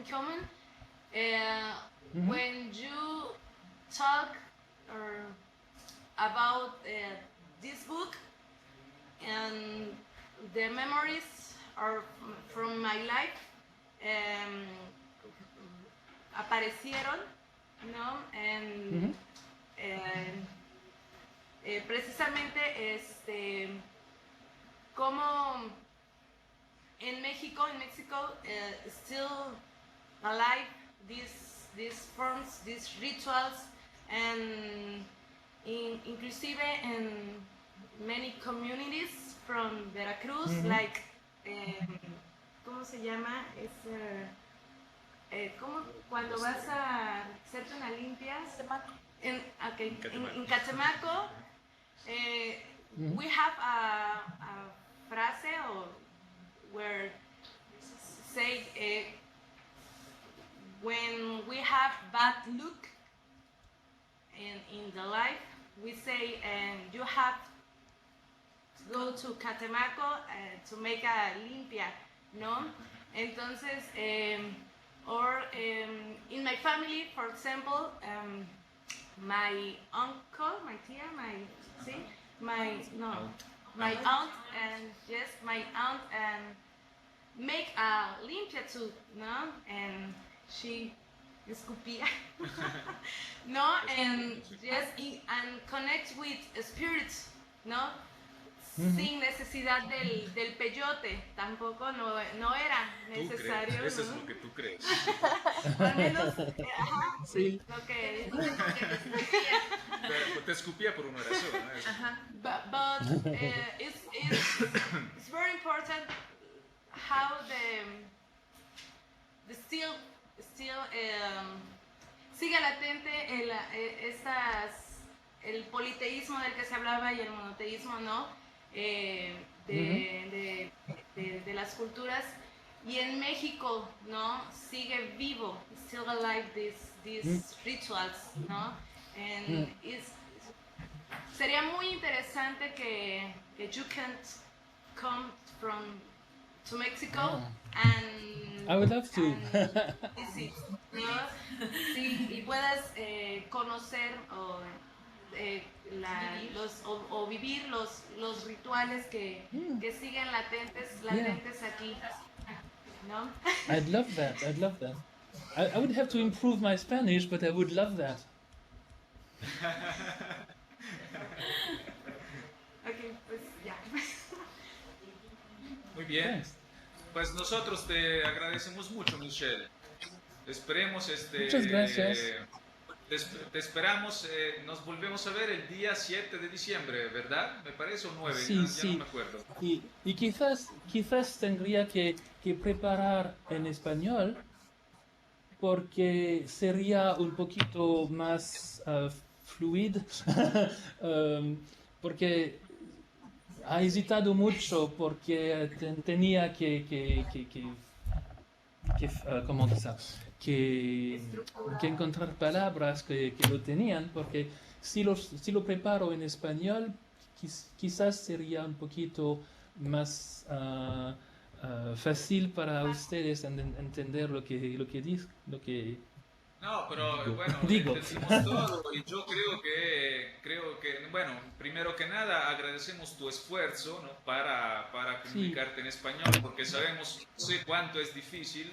in common. When you talk or about this book and the memories are from my life aparecieron, ¿no? Precisamente como in Mexico still alive these forms, these rituals, and inclusive in many communities from Veracruz, like ¿cómo se llama? Es como cuando vas a hacerte una limpia en Catemaco. We have a frase where say when we have bad luck in the life, we say you have to go to Catemaco to make a limpia, ¿no? Entonces, in my family, for example, my uncle, my tia, my aunt, and yes, my aunt make a limpia too, no? And she escupía, no? And yes, and connect with spirits, no? Sin necesidad del peyote, tampoco no era necesario. Eso es lo que tú crees. Al menos, sí. Lo que Pero te escupía por una razón, ¿no? But it's very important how the still sigue latente el politeísmo del que se hablaba y el monoteísmo, ¿no? De las culturas, y en México, ¿no? Sigue vivo, still alive these rituals, ¿no? And sería muy interesante que you can come to Mexico and I would love to. visit, ¿no? Sí, y puedas conocer o vivir los rituales que siguen latentes aquí, ¿no? I'd love that. I would have to improve my Spanish, but I would love that. Okay, pues ya. Muy bien. Thanks. Pues nosotros te agradecemos mucho, Michelle. Esperemos Muchas gracias. Te esperamos, nos volvemos a ver el día 7 de diciembre, ¿verdad? Me parece, o 9, Sí, ya sí. no me acuerdo. Y quizás tendría que preparar en español, porque sería un poquito más fluido, porque ha hesitado mucho, porque tenía ¿cómo decir? Que encontrar palabras que lo tenían, porque si lo preparo en español, quizás sería un poquito más fácil para ustedes entender lo que No, pero digo. bueno, Digo. entendimos todo y yo creo que, bueno, primero que nada agradecemos tu esfuerzo, ¿no? para comunicarte en español, porque sabemos, sé cuánto es difícil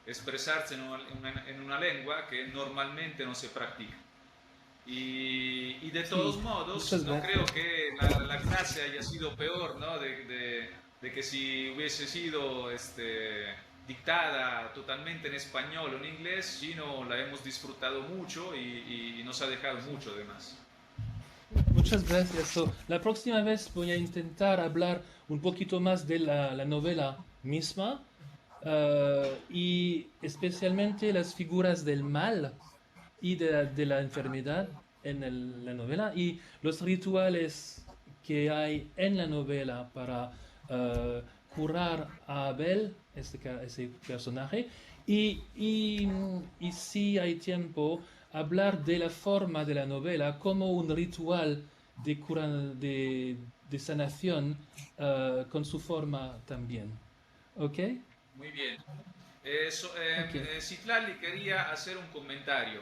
expresarse en una lengua que normalmente no se practica. Y de todos modos, muchas no gracias. creo que la clase haya sido peor, ¿no? De que si hubiese sido dictada totalmente en español o en inglés, sino la hemos disfrutado mucho y nos ha dejado mucho además. Muchas gracias. La próxima vez voy a intentar hablar un poquito más de la novela misma, y especialmente las figuras del mal y de la enfermedad en la novela, y los rituales que hay en la novela para curar a Abel, ese personaje, y si hay tiempo, hablar de la forma de la novela como un ritual de sanación, con su forma también. ¿Ok? Muy bien. Ok. Citlali quería hacer un comentario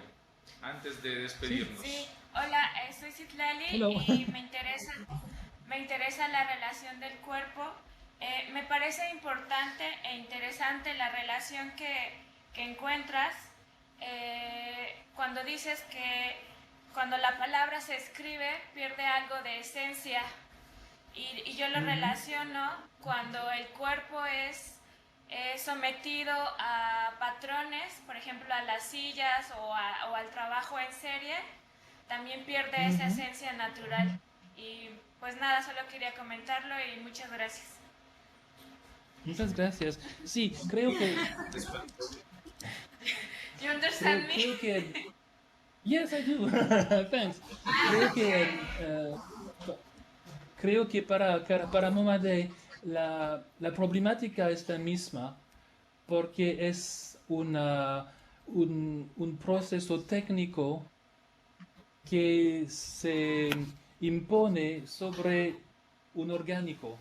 antes de Sí. despedirnos. Sí, hola, soy Citlali Hello. y me interesa la relación del cuerpo. Me parece importante e interesante la relación que encuentras cuando dices que cuando la palabra se escribe pierde algo de esencia y yo lo Ujú. relaciono cuando el cuerpo es sometido a patrones, por ejemplo a las sillas o al trabajo en serie, también pierde esa Ujú. esencia natural. Y pues nada, solo quería comentarlo y muchas gracias. Muchas gracias. Sí, creo que, You understand me? creo que, yes, I do. Thanks. Creo que, pa- creo que para Momadei la problemática es la misma, porque es un proceso técnico que se impone sobre un orgánico,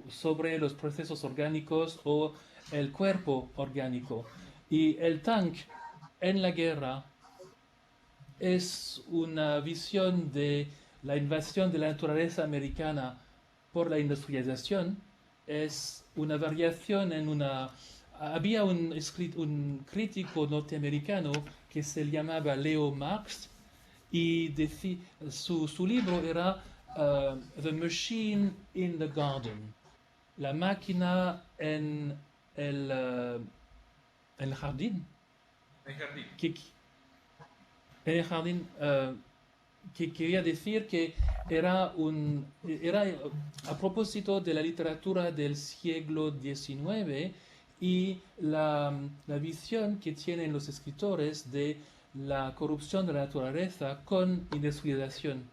sobre los procesos orgánicos o el cuerpo orgánico. Y el tank en la guerra es una visión de la invasión de la naturaleza americana por la industrialización, es una variación en una... Había un crítico norteamericano que se llamaba Leo Marx y su libro era The Machine in the Garden, la máquina el jardín. En jardín. Que, en el jardín, que quería decir que era a propósito de la literatura del siglo XIX y la visión que tienen los escritores de la corrupción de la naturaleza con industrialización.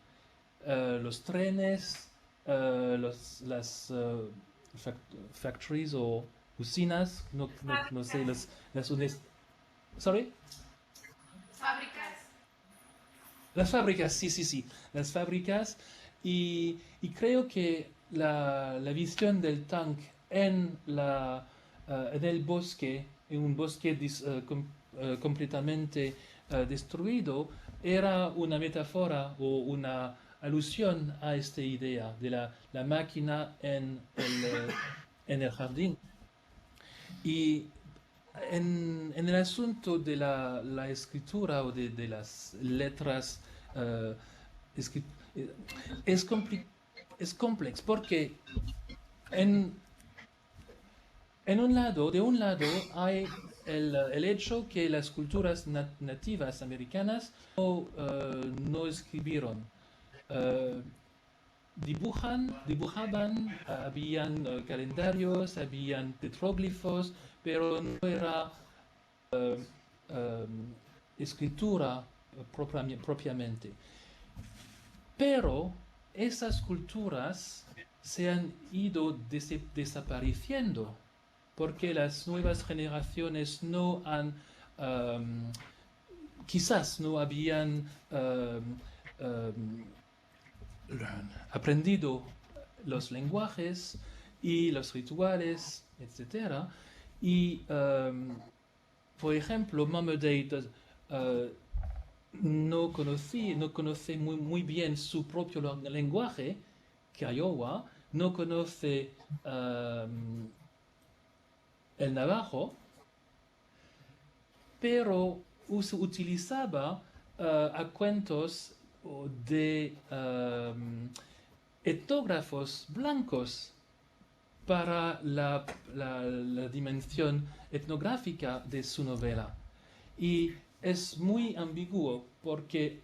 Los trenes, las factories o usinas, no sé, ¿Sorry? Fábricas. Las fábricas, sí, sí, sí, las fábricas. Y creo que la visión del tank en el bosque, en un bosque completamente destruido, era una metáfora o una alusión a esta idea de la máquina en el jardín. Y en el asunto de la escritura o de las letras, eh, escri- eh, es, es complejo porque en, de un lado hay el hecho que las culturas nativas americanas no escribieron. Eh, dibujaban, habían calendarios, habían petróglifos, pero no era eh, escritura propiamente. Pero esas culturas se han ido desapareciendo porque las nuevas generaciones no han, um, quizás no habían aprendido los lenguajes y los rituales, etc. Y, por ejemplo, Mohammed no conoce muy bien su propio lenguaje, Kiowa, no conoce el navajo, pero utilizaba a cuentos de etnógrafos blancos para la dimensión etnográfica de su novela. Y es muy ambiguo porque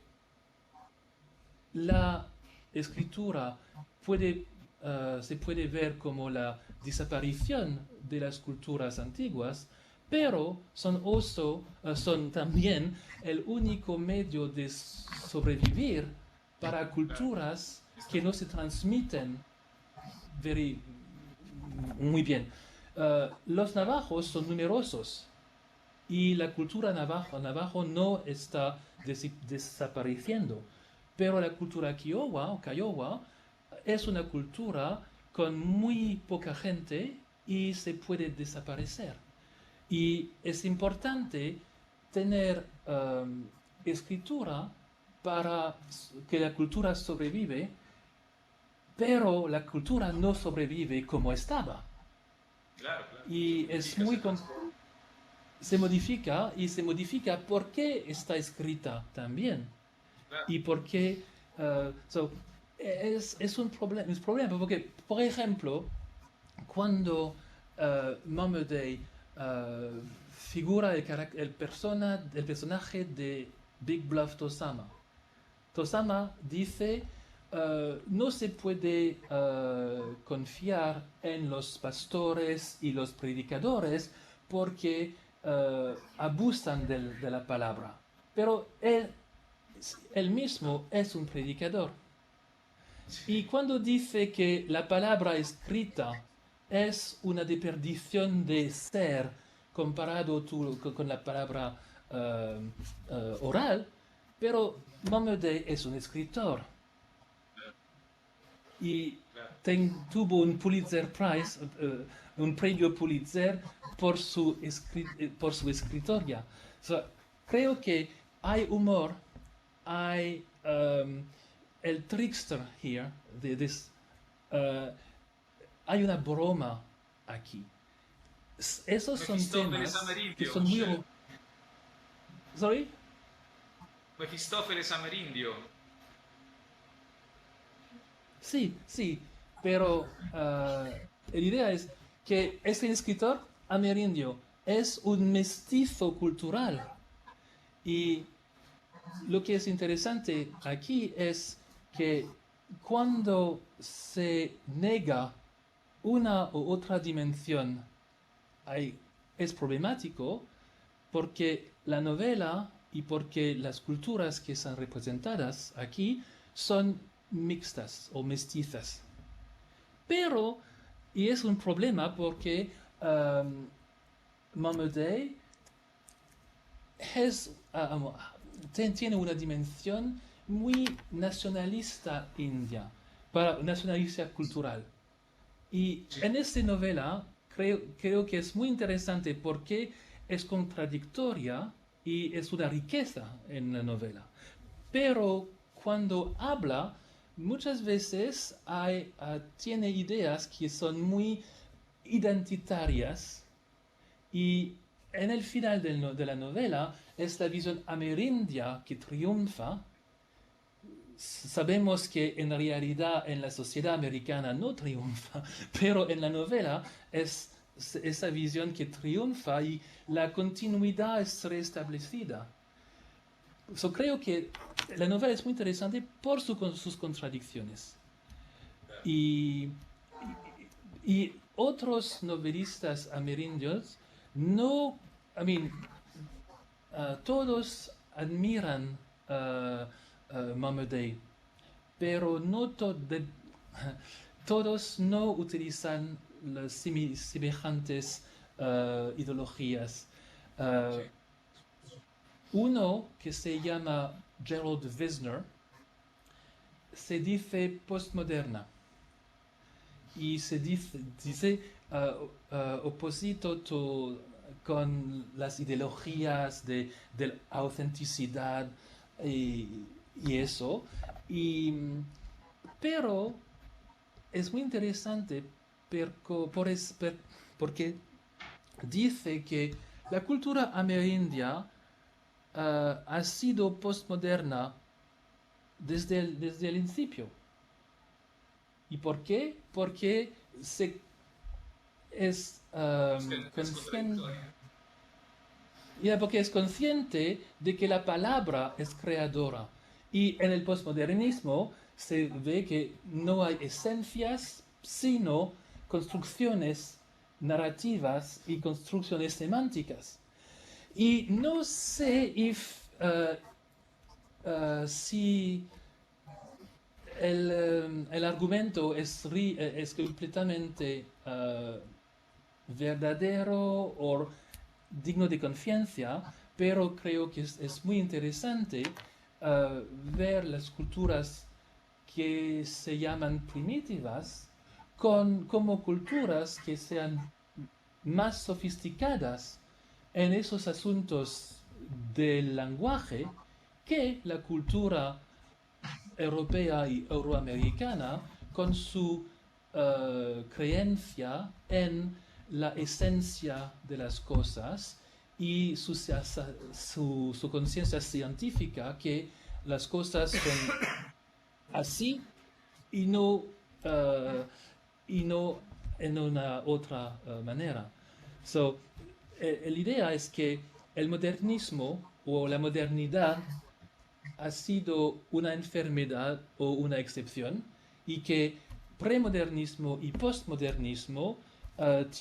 la escritura se puede ver como la desaparición de las culturas antiguas, pero son también el único medio de sobrevivir para culturas que no se transmiten muy bien. Los navajos son numerosos y la cultura navajo no está desapareciendo, pero la cultura Kiowa es una cultura con muy poca gente y se puede desaparecer. Y es importante tener escritura para que la cultura sobrevive, pero la cultura no sobrevive como estaba. Claro, claro. Y es muy... Se modifica y se modifica porque está escrita también. Claro. Y porque es un problema, porque, por ejemplo, cuando Momaday figura el personaje de Big Bluff Tosama. Tosama dice, no se puede confiar en los pastores y los predicadores porque abusan de la palabra. Pero él mismo es un predicador. Y cuando dice que la palabra escrita es una deperdición de ser comparado con la palabra oral, pero Momaday es un escritor. Y tuvo un Pulitzer Prize, un premio Pulitzer por su escritoria. Creo que hay humor, hay el trickster here, hay una broma aquí. Esos son temas que son muy... ¿Sorry? Mefistófeles amerindio. Sí, pero la idea es que este escritor amerindio es un mestizo cultural. Y lo que es interesante aquí es que cuando se nega una u otra dimensión, es problemático porque la novela y porque las culturas que son representadas aquí son mixtas o mestizas. Pero, y es un problema porque Momaday tiene una dimensión muy nacionalista india, nacionalista cultural. Y en esta novela creo que es muy interesante porque es contradictoria y es una riqueza en la novela. Pero cuando habla, muchas veces tiene ideas que son muy identitarias y en el final de la novela es la visión amerindia que triunfa. Sabemos que en realidad en la sociedad americana no triunfa, pero en la novela es esa visión que triunfa y la continuidad es restablecida. Creo que la novela es muy interesante por sus contradicciones. Y otros novelistas amerindios todos admiran Momaday, pero todos no utilizan las semejantes ideologías. Uno que se llama Gerald Wisner se dice postmoderna y se dice oposito con las ideologías de la autenticidad y eso. Pero es muy interesante porque dice que la cultura amerindia ha sido postmoderna desde el principio. ¿Y por qué? Porque porque es consciente de que la palabra es creadora. Y en el postmodernismo se ve que no hay esencias, sino construcciones narrativas y construcciones semánticas. Y no sé si el argumento es completamente verdadero o digno de confianza, pero creo que es muy interesante ver las culturas que se llaman primitivas como culturas que sean más sofisticadas en esos asuntos del lenguaje que la cultura europea y euroamericana con su creencia en la esencia de las cosas y su conciencia científica que las cosas son así y no en una otra manera. So, la idea es que el modernismo o la modernidad ha sido una enfermedad o una excepción y que premodernismo y postmodernismo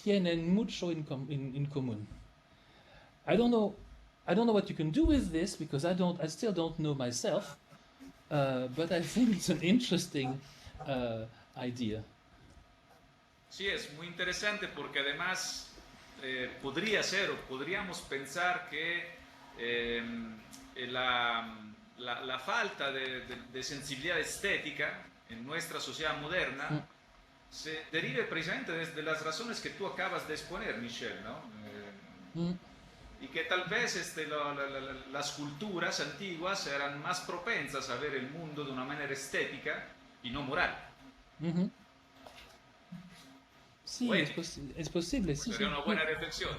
tienen mucho en común. I don't know what you can do with this because I still don't know myself, but I think it's an interesting idea. Sí, es muy interesante porque además podríamos pensar que la falta de sensibilidad estética en nuestra sociedad moderna se derive precisamente de las razones que tú acabas de exponer, Michelle, ¿no? Y que tal vez las culturas antiguas eran más propensas a ver el mundo de una manera estética y no moral. Sí, Bueno, es posible. Sí, sería una buena reflexión.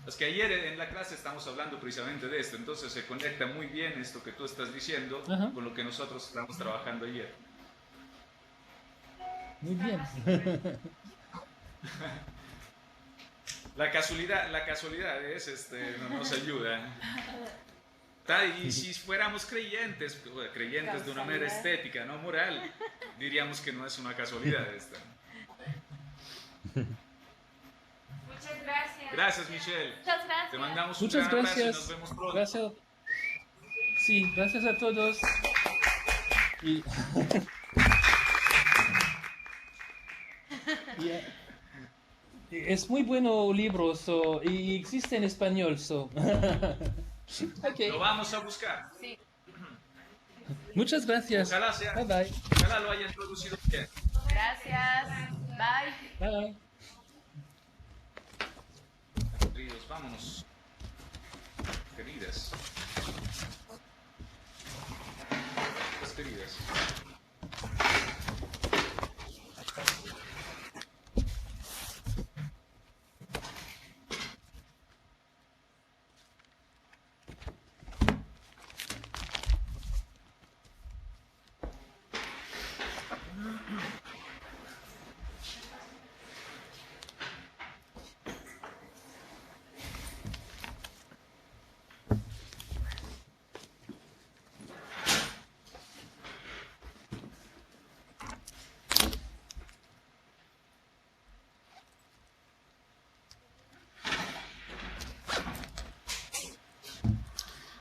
Es que ayer en la clase estamos hablando precisamente de esto, entonces se conecta muy bien esto que tú estás diciendo con lo que nosotros estamos trabajando ayer. Muy bien. La casualidad es, no nos ayuda. Y si fuéramos creyentes de una manera estética, no moral, diríamos que no es una casualidad esta. Muchas gracias. Gracias, Michelle. Muchas gracias. Te mandamos un Muchas gran abrazo y gracias. nos vemos pronto. Gracias. Sí, gracias a todos. Y, es muy bueno libro y existe en español. Okay. Lo vamos a buscar. Sí. Muchas gracias. Ojalá ojalá lo haya introducido bien. Gracias. Bye. Bye. Queridos, vámonos. Queridas. Pues queridas.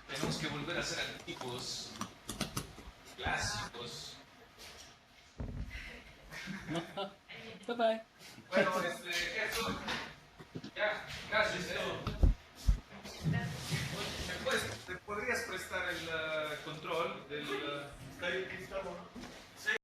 Tenemos que volver a ser antiguos, clásicos. Bye bye. Bueno, eso.